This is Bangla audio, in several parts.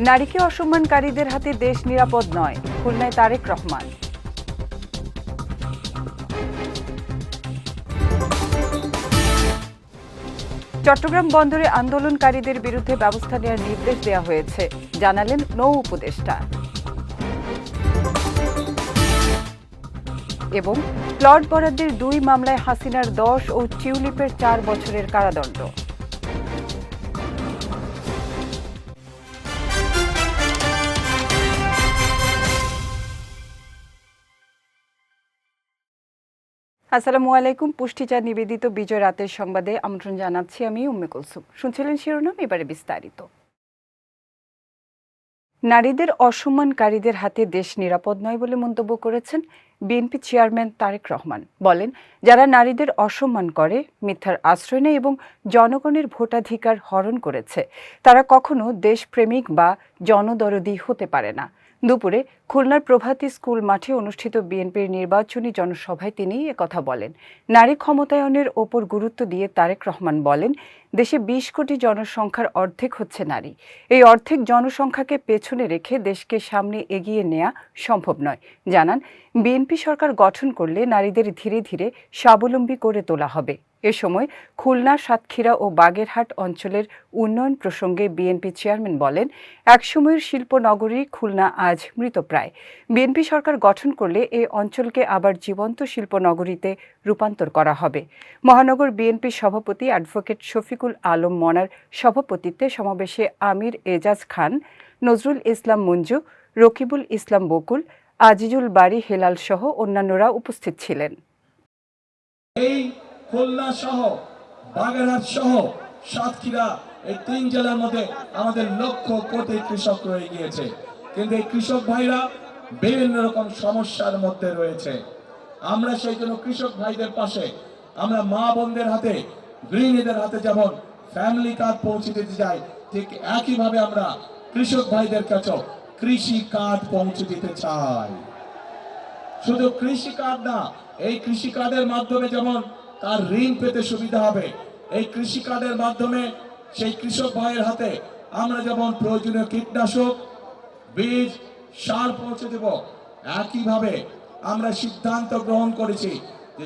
নারীকে অসম্মানকারীদের হাতে দেশ নিরাপদ নয়, খুলনায় তারেক রহমান। চট্টগ্রাম বন্দরে আন্দোলনকারীদের বিরুদ্ধে ব্যবস্থা নেওয়ার নির্দেশ দেওয়া হয়েছে, জানালেন নৌ উপদেষ্টা। এবং প্লট বরাদ্দের 2 মামলায় হাসিনার 10 ও টিউলিপের 4 বছরের কারাদণ্ড। আসসালামু আলাইকুম। পুষ্টিচার নিবেদিত বিজয় রাতের সংবাদে আমন্ত্রণ জানাচ্ছি আমি উম্মে কুলসুম। শুনছিলেন শিরোনাম, এবারে বিস্তারিত। নারীদের অসম্মানকারীদের হাতে দেশ নিরাপদ নয় বলে মন্তব্য করেছেন বিএনপি চেয়ারম্যান তারেক রহমান। বলেন, যারা নারীদের অসম্মান করে, মিথ্যার আশ্রয় নেয় এবং জনগণের ভোটাধিকার হরণ করেছে, তারা কখনো দেশপ্রেমিক বা জনদরদি হতে পারে না। দুপুরে খুলনার প্রভাতী স্কুল মাঠে অনুষ্ঠিত বিএনপির নির্বাচনী জনসভায় তিনি একথা বলেন। নারী ক্ষমতায়নের ওপর গুরুত্ব দিয়ে তারেক রহমান বলেন, দেশে 20 কোটি জনসংখ্যার অর্ধেক হচ্ছে নারী। এই অর্ধেক জনসংখ্যাকে পেছনে রেখে দেশকে সামনে এগিয়ে নেওয়া সম্ভব নয়। জানান, বিএনপি সরকার গঠন করলে নারীদের ধীরে ধীরে স্বাবলম্বী করে তোলা হবে। এ সময় খুলনা, সাতক্ষীরা ও বাগেরহাট অঞ্চলের উন্নয়ন প্রসঙ্গে বিএনপি চেয়ারম্যান বলেন, একসময়ের শিল্পনগরী খুলনা আজ মৃতপ্রায়। বিএনপি সরকার গঠন করলে এই অঞ্চলকে আবার জীবন্ত শিল্পনগরীতে রূপান্তর করা হবে। মহানগর বিএনপি সভাপতি অ্যাডভোকেট শফিকুল আলম মনার সভাপতিত্বে সমাবেশে আমির এজাজ খান, নজরুল ইসলাম মঞ্জু, রকিবুল ইসলাম বকুল, আজিজুল বারী হেলাল সহ অন্যান্যরা উপস্থিত ছিলেন। এই খুলনা সহ বাগেরহাট সহ সাতক্ষীরা, এই 3 জেলার মধ্যে আমাদের লক্ষ কোটি কৃষক রয়ে গিয়েছে, কিন্তু এই কৃষক ভাইরা বিভিন্ন রকম সমস্যার মধ্যে রয়েছে। আমরা সেই জন্য কৃষক ভাইদের পাশে, আমরা মা বোনদের হাতে, গৃহিণীদের হাতে যেমন ফ্যামিলি কার্ড পৌঁছে দিতে চাই, ঠিক একইভাবে আমরা কৃষক ভাইদের কাছেও কৃষি কার্ড পৌঁছে দিতে চাই। শুধু কৃষি কার্ড না, এই কৃষি কার্ডের মাধ্যমে যেমন তার ঋণ পেতে সুবিধা হবে, এই কৃষি কার্ডের মাধ্যমে সেই কৃষক ভাইয়ের হাতে আমরা যেমন প্রয়োজনীয় কীটনাশক, বীজ, সার পৌঁছে দেব। একইভাবে আমরা সিদ্ধান্ত গ্রহণ করেছি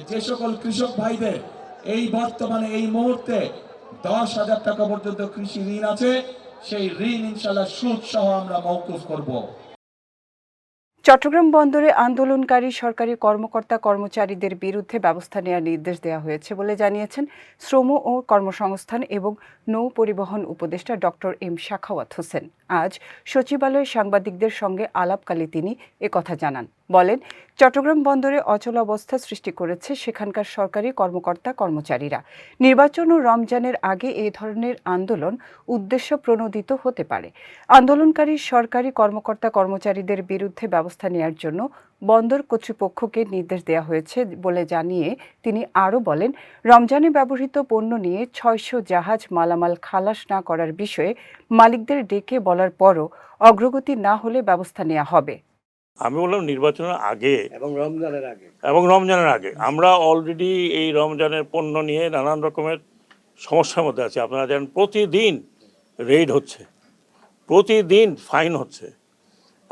যে সকল কৃষক ভাইদের এই বর্তমানে এই মুহূর্তে 10,000 টাকা পর্যন্ত কৃষি ঋণ আছে, সেই ঋণ ইনশাআল্লাহ সুদ সহ আমরা মওকুফ করব। চট্টগ্রাম বন্দরে আন্দোলনকারী সরকারি কর্মকর্তা কর্মচারীদের বিরুদ্ধে ব্যবস্থা নেওয়ার নির্দেশ দেওয়া হয়েছে বলে জানিয়েছেন শ্রম ও কর্মসংস্থান এবং নৌ পরিবহন উপদেষ্টা ডক্টর এম সাখাওয়াত হোসেন। আজ সচিবালয়ে সাংবাদিকদের সঙ্গে আলাপকালে তিনি একথা জানান। বলেন, চট্টগ্রাম বন্দরে অচলাবস্থা সৃষ্টি করেছে সেখানকার সরকারি কর্মকর্তা কর্মচারীরা। নির্বাচন ও রমজানের আগে এই ধরনের আন্দোলন উদ্দেশ্য প্রণোদিত হতে পারে। আন্দোলনকারী সরকারি কর্মকর্তা কর্মচারীদের বিরুদ্ধে ব্যবস্থা নেওয়ার জন্য বন্দর কর্তৃপক্ষকে নির্দেশ দেওয়া হয়েছে বলে জানিয়ে তিনি আরও বলেন, রমজানে ব্যবহৃত পণ্য নিয়ে 600 জাহাজ মালামাল খালাস না করার বিষয়ে মালিকদের ডেকে বলার পরও অগ্রগতি না হলে ব্যবস্থা নেওয়া হবে। আমি বললাম নির্বাচনের আগে এবং রমজানের আগে আমরা অলরেডি এই রমজানের পণ্য নিয়ে নানান রকমের সমস্যার মধ্যে আছি। আপনারা জানেন, প্রতিদিন রেইড হচ্ছে, প্রতিদিন ফাইন হচ্ছে,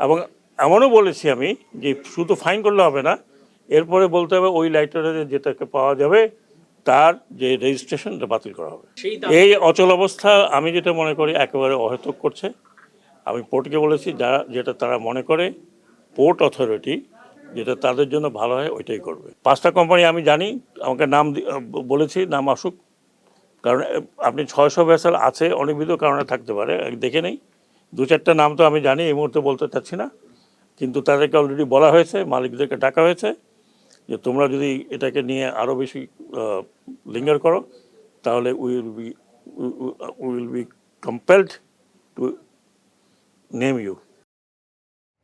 এবং এমনও বলেছি আমি যে শুধু ফাইন করলে হবে না, এরপরে বলতে হবে ওই লাইটারে যেটাকে পাওয়া যাবে তার যে রেজিস্ট্রেশনটা বাতিল করা হবে। এই অচল অবস্থা আমি যেটা মনে করি একেবারে অহেতুক করছে। আমি পোর্টকে বলেছি যেটা তারা মনে করে পোর্ট অথরিটি যেটা তাদের জন্য ভালো হয় ওইটাই করবে। 5টা কোম্পানি আমি জানি, আমাকে নাম বলেছি, নাম আসুক, কারণ আপনি 600 ভেসেল আছে, অনেকবিধ কারণে থাকতে পারে, দেখে নেই। 2-4টা নাম তো আমি জানি, এই মুহূর্তে বলতে চাচ্ছি না, কিন্তু তাদেরকে অলরেডি বলা হয়েছে, মালিকদেরকে ডাকা হয়েছে যে তোমরা যদি এটাকে নিয়ে আরও বেশি লিঙ্গার করো তাহলে will be compelled to name you.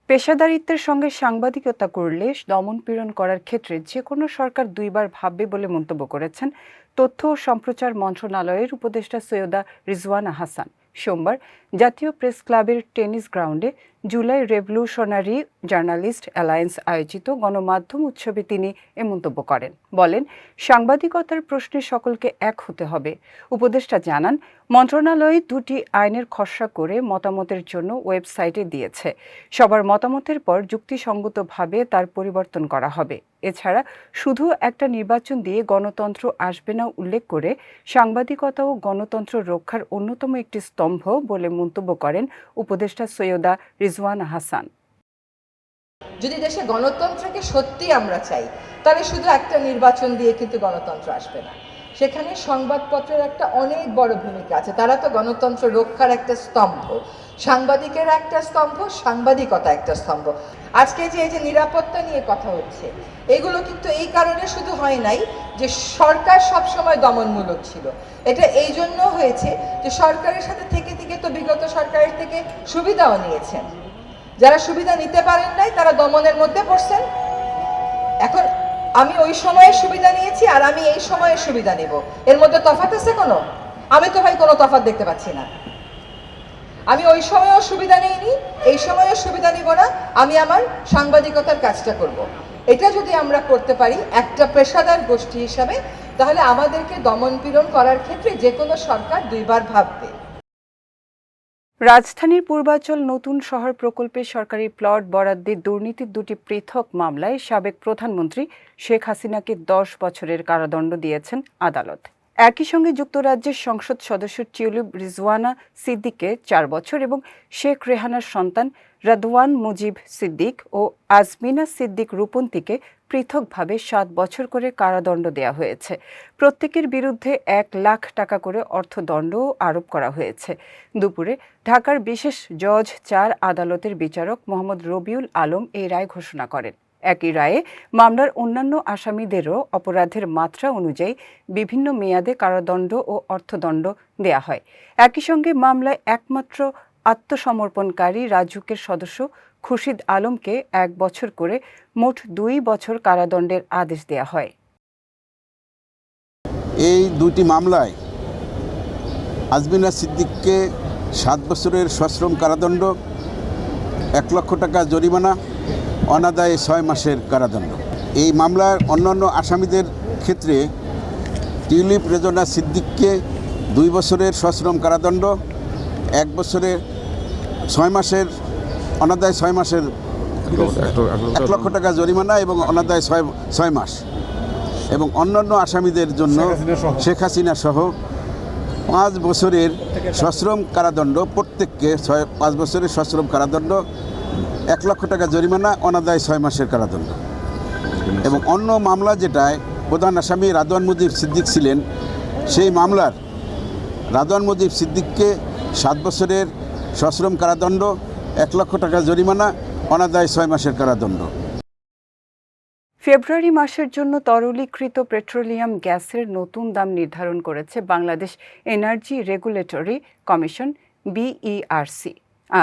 পেশাদারিত্বের সঙ্গে সাংবাদিকতা করলে দমন-পীড়ন করার ক্ষেত্রে যে কোনো সরকার 2 বার ভাববে বলে মন্তব্য করেছেন তথ্য ও সম্প্রচার মন্ত্রণালয়ের উপদেষ্টা সৈয়দা রিজওয়ানা হাসান। সোমবার জাতীয় প্রেস ক্লাবের টেনিস গ্রাউন্ডে জুলাই রেভলিউশনারি জার্নালিস্ট অ্যালায়েন্স আয়োজিত গণমাধ্যম উৎসবে তিনি এ মন্তব্য করেন। বলেন, সাংবাদিকতার প্রশ্নে সকলকে এক হতে হবে। উপদেষ্টা জানান, মন্ত্রণালয় 2টি আইনের খসড়া করে মতামতের জন্য ওয়েবসাইটে দিয়েছে। সবার মতামতের পর যুক্তিসঙ্গতভাবে তার পরিবর্তন করা হবে। এছাড়া শুধু একটা নির্বাচন দিয়ে গণতন্ত্র আসবে না উল্লেখ করে সাংবাদিকতা ও গণতন্ত্র রক্ষার অন্যতম একটি স্তম্ভ বলে মন্তব্য করেন উপদেষ্টা সৈয়দা রিজওয়ানা হাসান। যদি দেশে গণতন্ত্রকে সত্যি আমরা চাই, তাহলে শুধু একটা নির্বাচন দিয়ে কিন্তু গণতন্ত্র আসবে না। সেখানে সংবাদপত্রের একটা অনেক বড় ভূমিকা আছে। তারা তো গণতন্ত্র রক্ষার একটা স্তম্ভ, সাংবাদিকের একটা স্তম্ভ, সাংবাদিকতা একটা স্তম্ভ। আজকে যে এই যে নিরাপত্তা নিয়ে কথা হচ্ছে, এগুলো কিন্তু এই কারণে শুধু হয় নাই যে সরকার সবসময় দমনমূলক ছিল। এটা এই জন্য হয়েছে যে সরকারের সাথে থেকে থেকে তো বিগত সরকারের থেকে সুবিধাও নিয়েছেন। যারা সুবিধা নিতে পারেন নাই তারা দমনের মধ্যে পড়ছেন। এখন আমি ওই সময়ে সুবিধা নিয়েছি আর আমি এই সময়ে সুবিধা নেব, এর মধ্যে তফাৎ আছে কোনো? আমি তো ভাই কোনো তফাৎ দেখতে পাচ্ছি না। আমি ওই সময়েও সুবিধা নেইনি, এই সময়েও সুবিধা নিব না। আমি আমার সাংবাদিকতার কাজটা করব। এটা যদি আমরা করতে পারি একটা পেশাদার গোষ্ঠী হিসাবে, তাহলে আমাদেরকে দমন পীড়ন করার ক্ষেত্রে যে কোনো সরকার দুইবার ভাববে। রাজধানীর পূর্বাঞ্চল নতুন শহর প্রকল্পে সরকারি প্লট বরাদ্দে দুর্নীতির 2টি পৃথক মামলায় সাবেক প্রধানমন্ত্রী শেখ হাসিনাকে 10 বছরের কারাদণ্ড দিয়েছেন আদালত। একই সঙ্গে যুক্তরাজ্যের সংসদ সদস্য টিউলিপ রিজওয়ানা সিদ্দিককে 4 বছর এবং শেখ রেহানার সন্তান রাদওয়ান মুজিব সিদ্দিক ও আজমিনা সিদ্দিক রূপন্তীকে পৃথকভাবে 7 বছর করে কারাদণ্ড দেওয়া হয়েছে। প্রত্যেকের বিরুদ্ধে 1 লাখ টাকা করে অর্থদণ্ডও আরোপ করা হয়েছে। দুপুরে ঢাকার বিশেষ জজ 4 আদালতের বিচারক মোহাম্মদ রবিউল আলম এই রায় ঘোষণা করেন। একই রায়ে মামলার অন্যান্য আসামিদেরও অপরাধের মাত্রা অনুযায়ী বিভিন্ন মেয়াদে কারাদণ্ড ও অর্থদণ্ড দেয়া হয়। একই সঙ্গে মামলায় একমাত্র আত্মসমর্পণকারী রাজুকের সদস্য খুরশিদ আলমকে 1 বছর করে মোট 2 বছর কারাদণ্ডের আদেশ দেয়া হয়। এই 2টি মামলায় আজমিনা সিদ্দিককে 7 বছরের সশ্রম কারাদণ্ড, 1 লক্ষ টাকা জরিমানা, অনাদায়ে 6 মাসের কারাদণ্ড। এই মামলার অন্যান্য আসামিদের ক্ষেত্রে টিউলিপ রেজওয়ানা সিদ্দিককে 2 বছরের সশ্রম কারাদণ্ড, 1 বছরের 6 মাসের অনাদায়ে 6 মাসের 1 লক্ষ টাকা জরিমানা এবং অনাদায়ে 6 মাস, এবং অন্যান্য আসামিদের জন্য শেখ হাসিনা সহ 5 বছরের সশ্রম কারাদণ্ড, প্রত্যেককে 5 বছরের সশ্রম কারাদণ্ড, 1 লক্ষ টাকা জরিমানা, অনাদায়ে 6 মাসের কারাদণ্ড। এবং অন্য মামলা যেটায় প্রধান আসামি রাদওয়ান মুজিব সিদ্দিক ছিলেন, সেই মামলার রাদওয়ান মুজিব সিদ্দিককে 7 বছরের সশ্রম কারাদণ্ড, 1 লক্ষ টাকা জরিমানা, অনাদায়ে 6 মাসের কারাদণ্ড। ফেব্রুয়ারি মাসের জন্য তরলীকৃত পেট্রোলিয়াম গ্যাসের নতুন দাম নির্ধারণ করেছে Bangladesh energy regulatory commission BERC।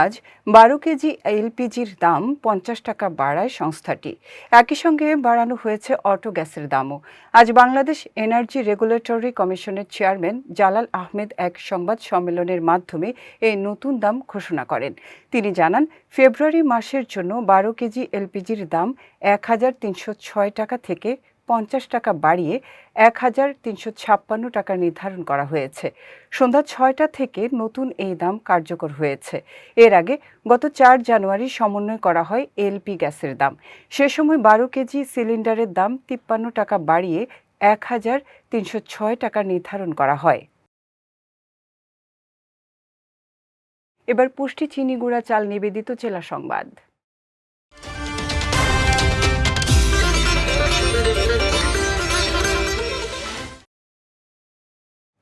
আজ 12 কেজি এলপিজির দাম 50 টাকা বাড়ায় সংস্থাটি। একই সঙ্গে বাড়ানো হয়েছে অটো গ্যাসের দামও। আজ বাংলাদেশ এনার্জি রেগুলেটরি কমিশনের চেয়ারম্যান জালাল আহমেদ এক সংবাদ সম্মেলনের মাধ্যমে এই নতুন দাম ঘোষণা করেন। তিনি জানান, ফেব্রুয়ারি মাসের জন্য 12 কেজি এলপিজির দাম 1306 টাকা থেকে 50 টাকা বাড়িয়ে 1356 টাকা নির্ধারণ করা হয়েছে। সন্ধ্যা 6টা থেকে নতুন এই দাম কার্যকর হয়েছে। এর আগে গত 4 জানুয়ারি সমন্বয় করা হয় এলপি গ্যাসের দাম। সে সময় 12 কেজি সিলিন্ডারের দাম 53 টাকা বাড়িয়ে 1306 টাকা নির্ধারণ করা হয়। এবার পুষ্টি চিনি গুঁড়া চাল নিবেদিত জেলা সংবাদ।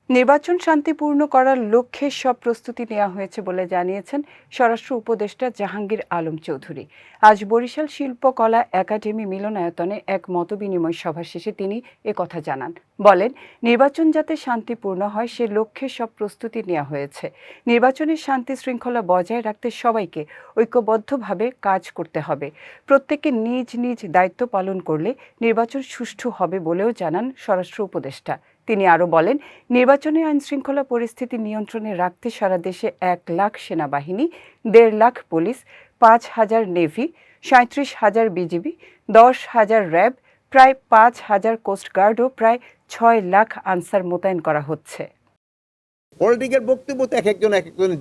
নির্বাচন শান্তিপূর্ণ করার লক্ষ্যে সব প্রস্তুতি নেওয়া হয়েছে বলে জানিয়েছেন স্বরাষ্ট্র উপদেষ্টা জাহাঙ্গীর আলম চৌধুরী। আজ বরিশাল শিল্পকলা একাডেমি মিলনায়তনে এক মতবিনিময় সভা শেষে তিনি একথা জানান। বলেন, নির্বাচন যাতে শান্তিপূর্ণ হয় সে লক্ষ্যে সব প্রস্তুতি নেওয়া হয়েছে। নির্বাচনের শান্তি শৃঙ্খলা বজায় রাখতে সবাইকে ঐক্যবদ্ধভাবে কাজ করতে হবে। প্রত্যেকে নিজ নিজ দায়িত্ব পালন করলে নির্বাচন সুষ্ঠু হবে বলেও জানান স্বরাষ্ট্র উপদেষ্টা। তিনি আরও বলেন, নির্বাচনে আইনশৃঙ্খলা পরিস্থিতি নিয়ন্ত্রণে রাখতে সারা দেশে 1 লাখ সেনাবাহিনী, 1.5 lakh police, 5,000 navy, 37,000 BGB, 10,000 RAB, প্রায় 5,000 কোস্টগার্ড ও প্রায় 6 লাখ আনসার মোতায়েন করা হচ্ছে। পলিটিক্যাল বক্তব্য তো এক একজন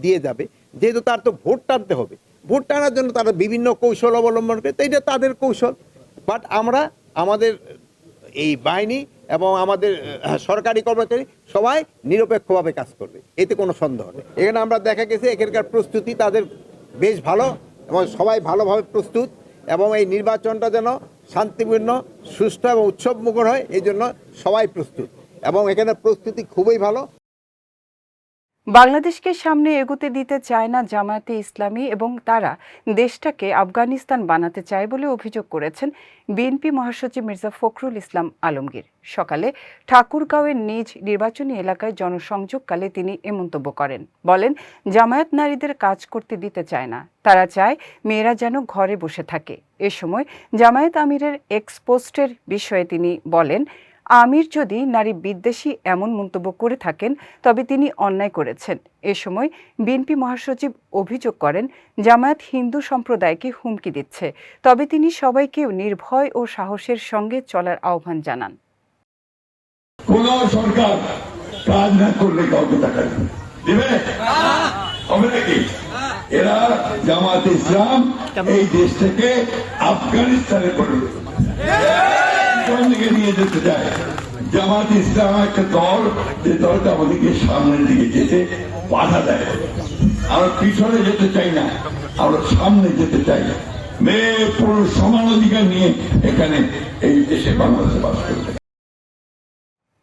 দিয়ে যাবে, যেহেতু তার তো ভোট টানতে হবে, ভোট টানার জন্য তারা বিভিন্ন কৌশল অবলম্বন করে, তো এটা তাদের কৌশল। বাট আমরা আমাদের এই বাহিনী এবং আমাদের সরকারি কর্মচারী সবাই নিরপেক্ষভাবে কাজ করবে, এতে কোনো সন্দেহ নেই। এখানে আমরা দেখা গেছে এখানকার প্রস্তুতি তাদের বেশ ভালো এবং সবাই ভালোভাবে প্রস্তুত, এবং এই নির্বাচনটা যেন শান্তিপূর্ণ, সুষ্ঠু এবং উৎসবমুখর হয়, এই জন্য সবাই প্রস্তুত, এবং এখানে প্রস্তুতি খুবই ভালো। বাংলাদেশকে সামনে এগোতে দিতে চায় না জামায়াতে ইসলামী এবং তারা দেশটাকে আফগানিস্তান বানাতে চায় বলে অভিযোগ করেছেন বিএনপি মহাসচিব মির্জা ফখরুল ইসলাম আলমগীর। সকালে ঠাকুরগাঁওয়ের নিজ নির্বাচনী এলাকায় জনসংযোগকালে তিনি এ মন্তব্য করেন। বলেন, জামায়াত নারীদের কাজ করতে দিতে চায় না, তারা চায় মেয়েরা যেন ঘরে বসে থাকে। এ সময় জামায়াত আমিরের এক্সপোস্টের বিষয়ে তিনি বলেন, আমির যদি নারী বিদ্বেষী এমন মন্তব্য করে থাকেন তবে তিনি অন্যায় করেছেন। এ সময় বিএনপি মহাসচিব অভিযোগ করেন, জামায়াত হিন্দু সম্প্রদায়কে হুমকি দিচ্ছে, তবে তিনি সবাইকে নির্ভয় ও সাহসের সঙ্গে চলার আহ্বান জানান। কোন সরকার কাজ না করলে কাউকে টাকা দিবে হবে নাকি? এরা জামাত ইসলাম এই দেশ থেকে আফগানিস্তানে পরিণত দিকে নিয়ে যেতে চায়। জামাত ইসলাম একটা দল, যে দলটা আমাদেরকে সামনের দিকে যেতে বাধা দেয়। আমরা পিছনে যেতে চাই না, আমরা সামনে যেতে চাই। মেয়ে পুরুষ সমান অধিকার নিয়ে এখানে এই দেশে বাংলাদেশে বাস করবে।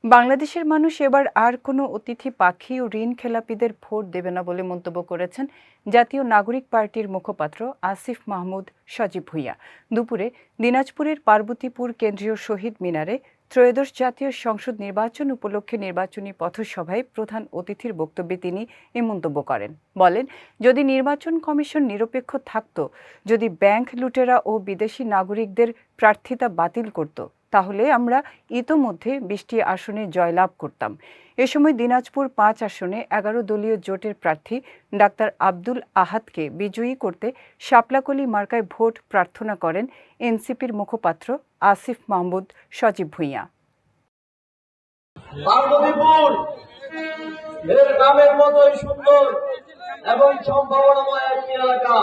বাংলাদেশের মানুষ এবার আর কোনো অতিথি পাখি ও ঋণ খেলাপিদের ভোট দেবে না বলে মন্তব্য করেছেন জাতীয় নাগরিক পার্টির মুখপাত্র আসিফ মাহমুদ সজীব ভুঁইয়া। দুপুরে দিনাজপুরের পার্বতীপুর কেন্দ্রীয় শহীদ মিনারে ত্রয়োদশ জাতীয় সংসদ নির্বাচন উপলক্ষে নির্বাচনী পথসভায় প্রধান অতিথির বক্তব্যে তিনি এ মন্তব্য করেন। বলেন, যদি নির্বাচন কমিশন নিরপেক্ষ থাকত, যদি ব্যাংক লুটেরা ও বিদেশি নাগরিকদের প্রার্থিতা বাতিল করত, তাহলে আমরা ইতোমধ্যে 20টি আসনে জয়লাভ করতাম। এ সময় দিনাজপুর 5 আসনে 11 দলীয় জোটের প্রার্থী ডাক্তার আব্দুল আহাদকে বিজয়ী করতে শাপলাকলি মার্কায় ভোট প্রার্থনা করেন এনসিপির মুখপাত্র আসিফ মাহমুদ সজীব ভুঁইয়া। পার্বতীপুর এর গ্রামের মতোই সুন্দর এবং সম্ভাবনাময় একটি এলাকা,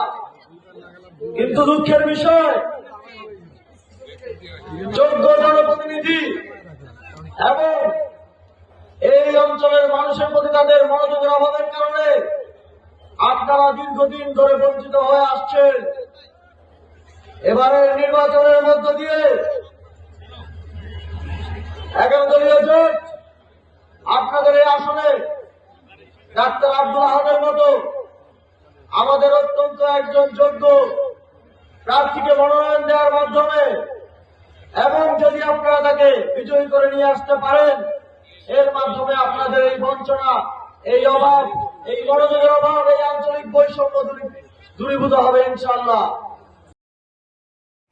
কিন্তু দুঃখের বিষয় যোগ্য জনপ্রতিনিধি এবং এই অঞ্চলের মানুষের প্রতি তাদের মনোযোগের অভাবের কারণে আপনারা দীর্ঘদিন ধরে বঞ্চিত হয়ে আসছেন। এবারের নির্বাচনের মধ্য দিয়ে 11 দলীয় জোট আপনাদের এই আসনে ডাক্তার আব্দুল আহাদের মতো আমাদের অত্যন্ত একজন যোগ্য প্রার্থীকে মনোনয়ন দেওয়ার মাধ্যমে, এবং যদি আপনারা তাকে বিজয়ী করে নিয়ে আসতে পারেন, এর মাধ্যমে আপনাদের এই বঞ্চনা, এই অভাব, এই মনোযোগের অভাব, এই আঞ্চলিক বৈষম্য দূরীভূত হবে ইনশাআল্লাহ।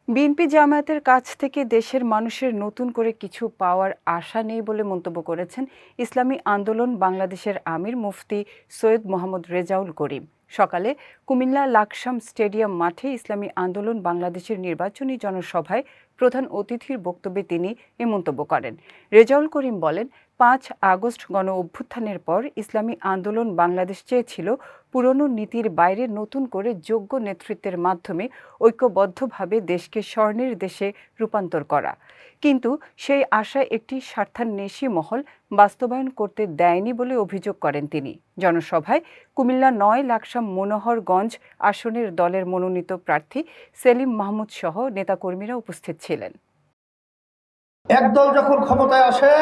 বিএনপি জামায়াতের কাছ থেকে দেশের মানুষের নতুন করে কিছু পাওয়ার আশা নেই বলে মন্তব্য করেছেন ইসলামী আন্দোলন বাংলাদেশের আমির মুফতি সৈয়দ মোহাম্মদ রেজাউল করিম। সকালে কুমিল্লা লাকসাম স্টেডিয়াম মাঠে ইসলামী আন্দোলন বাংলাদেশের নির্বাচনী জনসভায় প্রধান অতিথির বক্তব্যে তিনি এ মন্তব্য করেন। রেজাউল করিম বলেন, 5 আগস্ট গণ অভ্যুত্থানের পর ইসলামী আন্দোলন বাংলাদেশ চেয়েছিল পুরনো নীতির বাইরে নতুন করে যোগ্য নেতৃত্বের মাধ্যমে ঐক্যবদ্ধভাবে দেশকে স্বর্ণের দেশে রূপান্তর করা, কিন্তু সেই আশা একটি স্বার্থান্বেষী মহল বাস্তবায়ন করতে দেয়নি বলে অভিযোগ করেন তিনি। জনসভায় কুমিল্লা 9 লাকসাম মনোহরগঞ্জ আসনের দলের মনোনীত প্রার্থী সেলিম মাহমুদ সহ নেতাকর্মীরা উপস্থিত ছিলেন। একদল যখন ক্ষমতায় আসে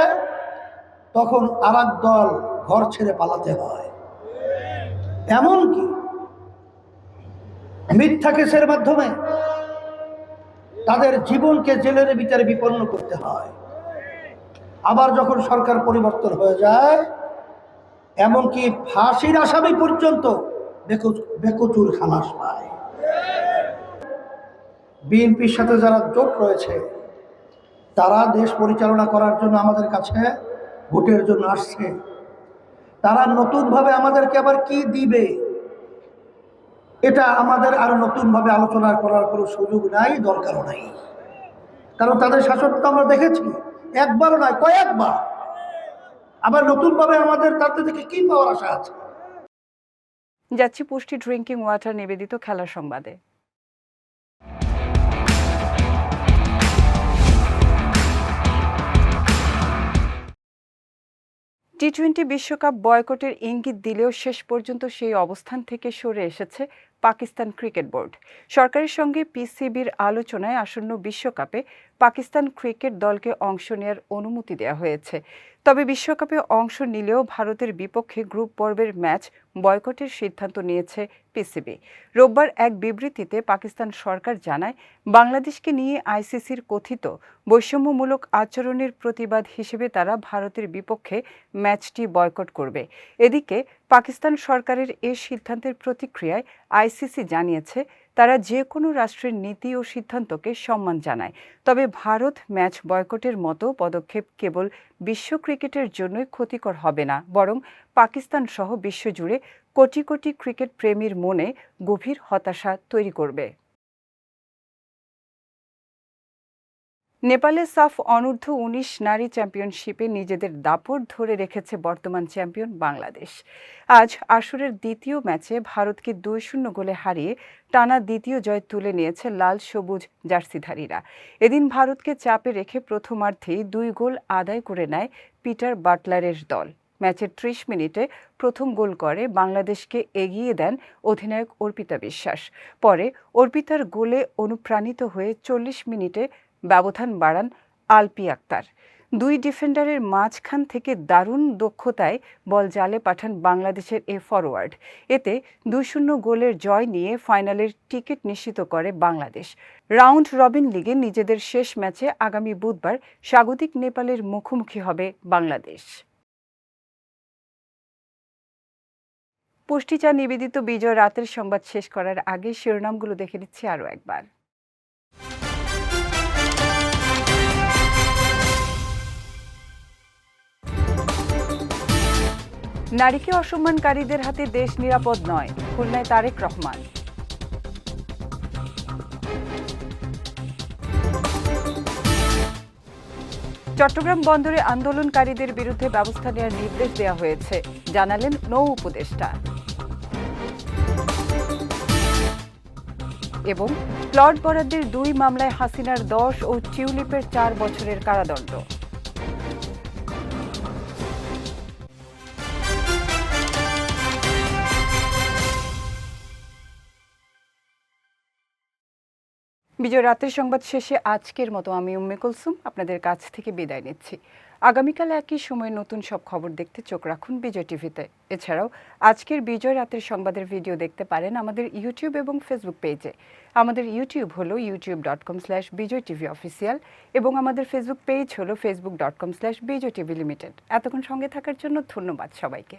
তখন আরেক দল ঘর ছেড়ে পালাতে হয়, এমনকি মিথ্যা কেসের মাধ্যমে তাদের জীবনকে জেলের ভিতরে বিপন্ন করতে হয়। আবার যখন সরকার পরিবর্তন হয়ে যায়, এমনকি ফাঁসির আসামি পর্যন্ত বেকসুর খালাস পায়। বিএনপির সাথে যারা জোট রয়েছে তারা দেশ পরিচালনা করার জন্য আমাদের কাছে ভোটের জন্য আসছে, তারা নতুনভাবে আমাদেরকে আবার কি দিবে, এটা আমাদের আরো নতুনভাবে আলোচনা করার কোনো সুযোগ নাই, দরকারও নাই। কারণ তাদের শাসন তো আমরা দেখেছি, একবারও নয় কয়েকবার। আবার নতুনভাবে আমাদের তাদের থেকে কি পাওয়ার আশা আছে? যাচ্ছি পুষ্টি ড্রিঙ্কিং ওয়াটার নিবেদিত খেলার সংবাদে। টি-20 বিশ্বকাপ বয়কটের ইঙ্গিত দিলেও শেষ পর্যন্ত সেই অবস্থান থেকে সরে এসেছে পাকিস্তান ক্রিকেট বোর্ড। সরকারের সঙ্গে পিসিবির আলোচনায় আসন্ন বিশ্বকাপে পাকিস্তান ক্রিকেট দলকে অংশ নেওয়ার অনুমতি দেওয়া হয়েছে। তবে বিশ্বকাপে অংশ নিলেও ভারতের বিপক্ষে গ্রুপ পর্বের ম্যাচ বয়কটের সিদ্ধান্ত নিয়েছে পিসিবি। রোববার এক বিবৃতিতে পাকিস্তান সরকার জানায়, বাংলাদেশকে নিয়ে আইসিসির কথিত বৈষম্যমূলক আচরণের প্রতিবাদ হিসেবে তারা ভারতের বিপক্ষে ম্যাচটি বয়কট করবে। এদিকে পাকিস্তান সরকারের এ সিদ্ধান্তের প্রতিক্রিয়ায় আইসিসি জানিয়েছে, তারা যে কোনো রাষ্ট্রের নীতি ও সিদ্ধান্তকে সম্মান জানায়। তবে ভারত ম্যাচ বয়কটের মতো পদক্ষেপ কেবল বিশ্ব ক্রিকেটের জন্যই ক্ষতিকর হবে না, বরং পাকিস্তান সহ বিশ্বজুড়ে কোটি কোটি ক্রিকেট প্রেমীর মনে গভীর হতাশা তৈরি করবে। নেপালে সাফ অনূর্ধ্ব-19 নারী চ্যাম্পিয়নশিপে নিজেদের দাপট ধরে রেখেছে বর্তমান চ্যাম্পিয়ন বাংলাদেশ। আজ আসরের দ্বিতীয় ম্যাচে ভারতকে 2-0 গোলে হারিয়ে টানা দ্বিতীয় জয় তুলে নিয়েছে লাল সবুজ জার্সিধারীরা। এদিন ভারতকে চাপে রেখে প্রথমার্ধেই 2 গোল আদায় করে নেয় পিটার বাটলারের দল। ম্যাচের 30 মিনিটে প্রথম গোল করে বাংলাদেশকে এগিয়ে দেন অধিনায়ক অর্পিতা বিশ্বাস। পরে অর্পিতার গোলে অনুপ্রাণিত হয়ে 40 মিনিটে ব্যবধান বাড়ান আলপি আক্তার। 2 ডিফেন্ডারের মাঝখান থেকে দারুণ দক্ষতায় বল জালে পাঠান বাংলাদেশের এ ফরোয়ার্ড। এতে 2-0 গোলের জয় নিয়ে ফাইনালের টিকিট নিশ্চিত করে বাংলাদেশ। রাউন্ড রবিন লিগে নিজেদের শেষ ম্যাচে আগামী বুধবার স্বাগতিক নেপালের মুখোমুখি হবে বাংলাদেশ। পুষ্টিচা নিবেদিত বিজয় রাতের সংবাদ শেষ করার আগে শিরোনামগুলো দেখে নিচ্ছি আরও একবার। নারীকে অসম্মানকারীদের হাতে দেশ নিরাপদ নয়, খুলনায় তারেক রহমান। চট্টগ্রাম বন্দরে আন্দোলনকারীদের বিরুদ্ধে ব্যবস্থা নেওয়ার নির্দেশ দেওয়া হয়েছে, জানালেন নৌ উপদেষ্টা। এবং প্লট বরাদ্দের 2 মামলায় হাসিনার 10 ও টিউলিপের 4 বছরের কারাদণ্ড। বিজয় রাতের সংবাদ শেষে আজকের মতো আমি উম্মে কুলসুম আপনাদের কাছ থেকে বিদায় নিচ্ছি। আগামীকাল একই সময়ে নতুন সব খবর দেখতে চোখ রাখুন বিজয় টিভিতে। এছাড়াও আজকের বিজয় রাতের সংবাদের ভিডিও দেখতে পারেন আমাদের ইউটিউব এবং ফেসবুক পেজে। আমাদের ইউটিউব হলো youtube.com/BijayTVOfficial এবং আমাদের ফেসবুক পেজ হলো facebook.com/BijayTVLimited। এতক্ষণ সঙ্গে থাকার জন্য ধন্যবাদ সবাইকে।